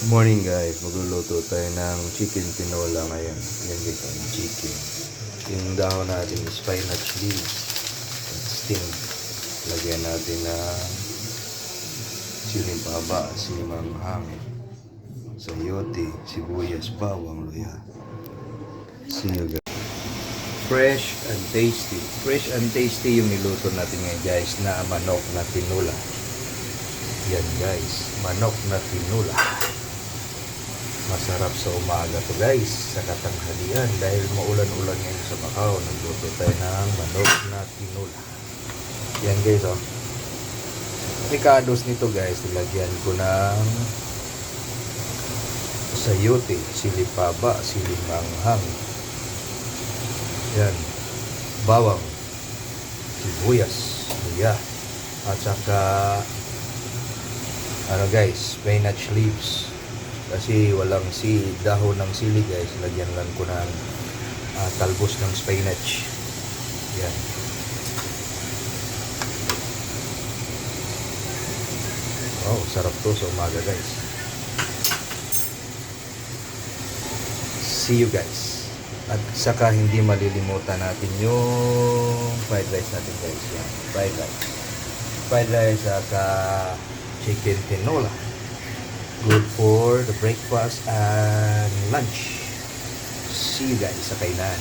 Morning guys, magluluto tayo ng chicken tinola ngayon. Yan guys, ang chicken. Yung dahon natin is spinach leaves at sting. Lagyan natin ng siling paba, siling hangin, sayote, sibuyas, bawang, luya. See you guys. Fresh and tasty. Fresh and tasty yung niluto natin ngayon guys na manok na tinola. Yan guys, manok na tinola. Masarap sa umaga to guys, sa katanghalian dahil maulan-ulan ngayon sa Macau. Nagluto tayo ng manok na tinola. Yan guys oh. Picados nito guys, nilagyan ko ng sayote, silipaba, silimanghang. Yan. Bawang, sibuyas, luya, at saka guys, spinach leaves. Kasi walang dahon ng sili guys, lagyan lang ko ng talbos ng spinach. Yan. Oh, sarap to sa umaga guys. See you guys. At saka hindi malilimutan natin yung fried rice natin guys. Yan, fried rice. Fried rice at chicken tinola. Good for the breakfast and lunch. See you guys sa kainan.